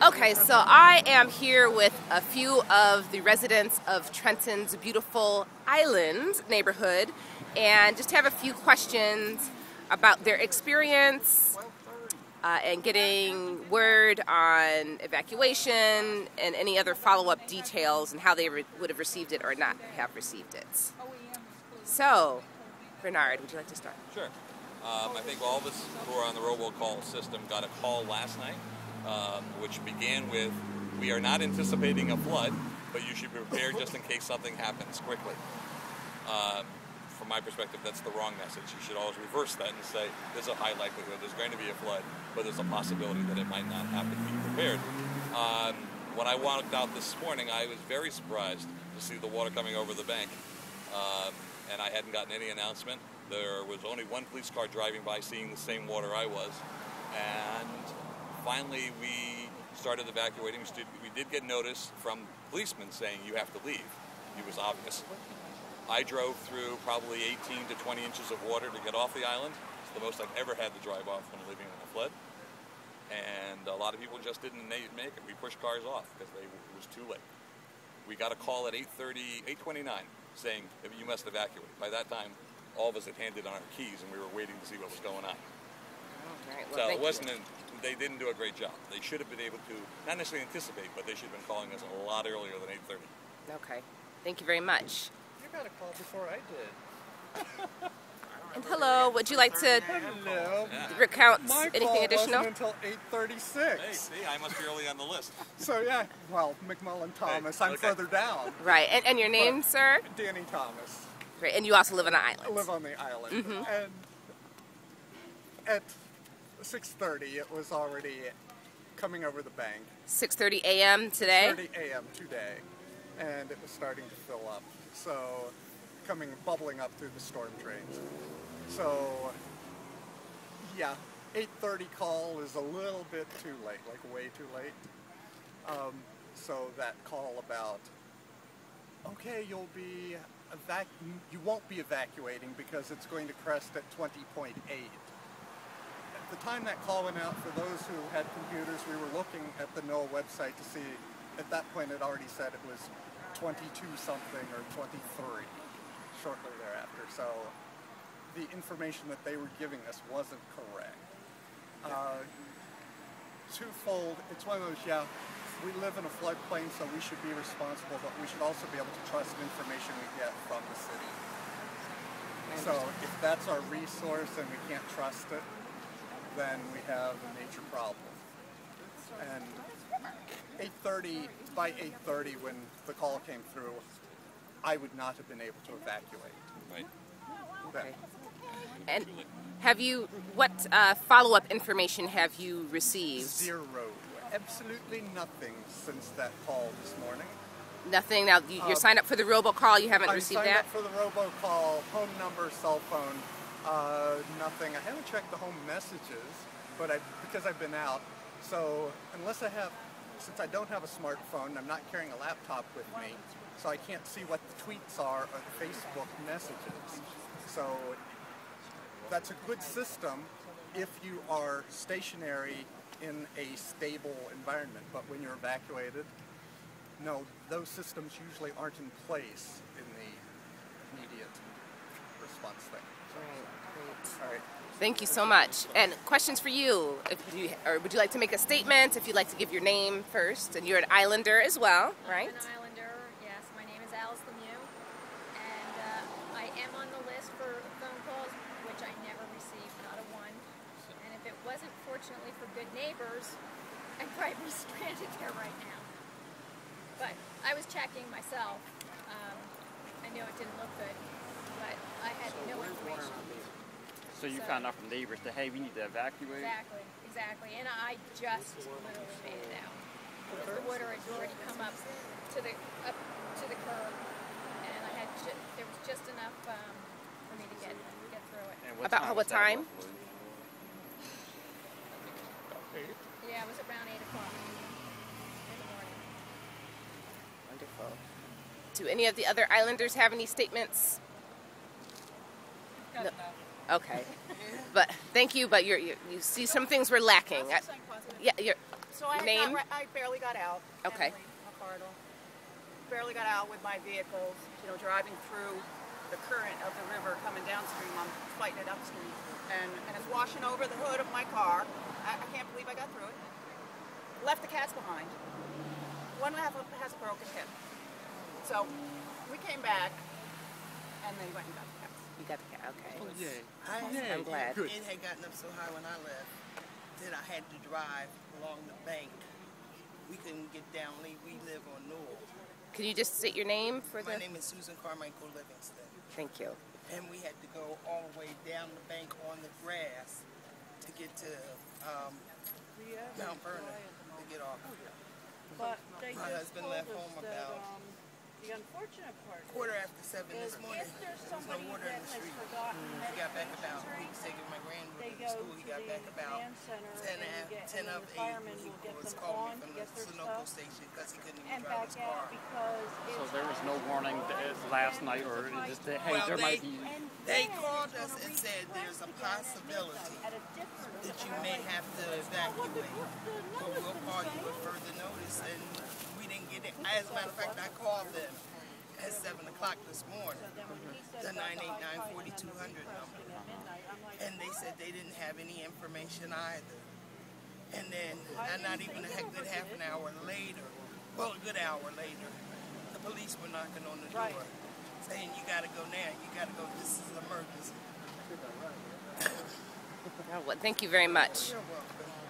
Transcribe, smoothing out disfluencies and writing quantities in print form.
Okay, so I am here with a few of the residents of Trenton's beautiful island neighborhood, and just have a few questions about their experience and getting word on evacuation and any other follow-up details and how they would have received it or not have received it. So, Bernard, would you like to start? Sure. I think all of us who are on the robocall system got a call last night, which began with, "We are not anticipating a flood, but you should be prepared just in case something happens quickly." From my perspective, that's the wrong message. You should always reverse that and say, there's a high likelihood there's going to be a flood, but there's a possibility that it might not happen. Be prepared. When I walked out this morning, I was very surprised to see the water coming over the bank, and I hadn't gotten any announcement. There was only one police car driving by seeing the same water I was, and finally we started evacuating. We did get notice from policemen saying you have to leave. It was obvious. I drove through probably 18 to 20 inches of water to get off the island. It's the most I've ever had to drive off when living in a flood. And a lot of people just didn't make it. We pushed cars off because it was too late. We got a call at 8:29 saying you must evacuate. By that time, all of us had handed on our keys and we were waiting to see what was going on. Right, well, so it wasn't. They didn't do a great job. They should have been able to, not necessarily anticipate, but they should have been calling us a lot earlier than 8:30. Okay. Thank you very much. You got a call before I did. And hello, would you like to recount anything additional? My call wasn't until 8:36. Hey, see, I must be early on the list. So yeah, well, McMullen Thomas, Hey, I'm okay. further down. Right, and your name, sir? Danny Thomas. Great, and you also live on an I island. live on the island. And at 6:30, it was already coming over the bank. 6:30 a.m. today? 6:30 a.m. today. And it was starting to fill up. So, bubbling up through the storm drains. So, yeah, 8:30 call is a little bit too late, like way too late. So that call about, okay, you won't be evacuating because it's going to crest at 20.8. At the time that call went out, for those who had computers, we were looking at the NOAA website to see, at that point it already said it was 22 something or 23 shortly thereafter. So the information that they were giving us wasn't correct. Twofold, it's one of those, yeah, we live in a floodplain, so we should be responsible, but we should also be able to trust information we get from the city. So if that's our resource and we can't trust it, then we have a major problem. And by 8:30, when the call came through, I would not have been able to evacuate. Right. Okay. And what follow-up information have you received? Zero. Absolutely nothing since that call this morning. Nothing? Now, you're signed up for the robocall, you haven't received that? I signed up for the robocall, home number, cell phone, nothing. I haven't checked the home messages, but because I've been out. So since I don't have a smartphone, I'm not carrying a laptop with me, so I can't see what the tweets are or the Facebook messages. So that's a good system if you are stationary in a stable environment, but when you're evacuated, no, those systems usually aren't in place in the immediate response thing. Right. All right. Thank you so much. And questions for you, or would you like to make a statement? If you'd like to give your name first, and you're an islander as well, right? I'm an islander, yes. My name is Alice Lemieux, and I am on the list for phone calls, which I never received, not a one. And if it wasn't, fortunately for good neighbors, I'd probably be stranded there right now. But I was checking myself. I knew it didn't look good, but I had no information. So you found out from neighbors that, hey, we need to evacuate? Exactly. And I just literally made it out. Because the water had already come up to the curb, and there was just enough for me to get through it. And About what time? Yeah, it was around 8 o'clock in the morning. Wonderful. Do any of the other islanders have any statements? No. Okay. But thank you. But you see some things were lacking. Yeah. So I name? I barely got out. Okay. Emily McCardle. Barely got out with my vehicles. Driving through the current of the river coming downstream. I'm fighting it upstream, and it's washing over the hood of my car. I can't believe I got through it. Left the cats behind. One has a broken hip. So we came back, and then went and got the cats. You got the cat. Okay. Oh, yeah. I'm glad. It had gotten up so high when I left that I had to drive along the bank. We couldn't get down. We live on Newell. Can you just state your name for the? My name is Susan Carmichael Livingston. Thank you. And we had to go all the way down the bank on the grass to get to Mount Vernon to get off. But they My just husband told left us home that, about the unfortunate part quarter-after 7 is this morning. if there's There was no somebody water that in the has street. forgotten He got back about, he was taking my granddaughter they to go school. He to got the back about command center 10 and get, 10 and of the 8. firemen He will get was them calling on me to from get the their Sunoco stuff station because he couldn't even and drive back his out car. because So it's there was no warning last night, or is it, hey, Well, there might be. and They then called it's us gonna and said repress there's a again at possibility midnight at a different that you time. may have to evacuate. The But notice we'll been call you with saying. further notice, and we didn't get it. As a matter of fact, I called them at 7 o'clock this morning, Then when he said the about 989-4200 number. at midnight, I'm like, And they said they didn't have any information either. And then, not even a good half an hour later, well, a good hour later, the police were knocking on the door, saying, you gotta go now, you gotta go, this is an emergency. Oh, well, thank you very much. You're welcome.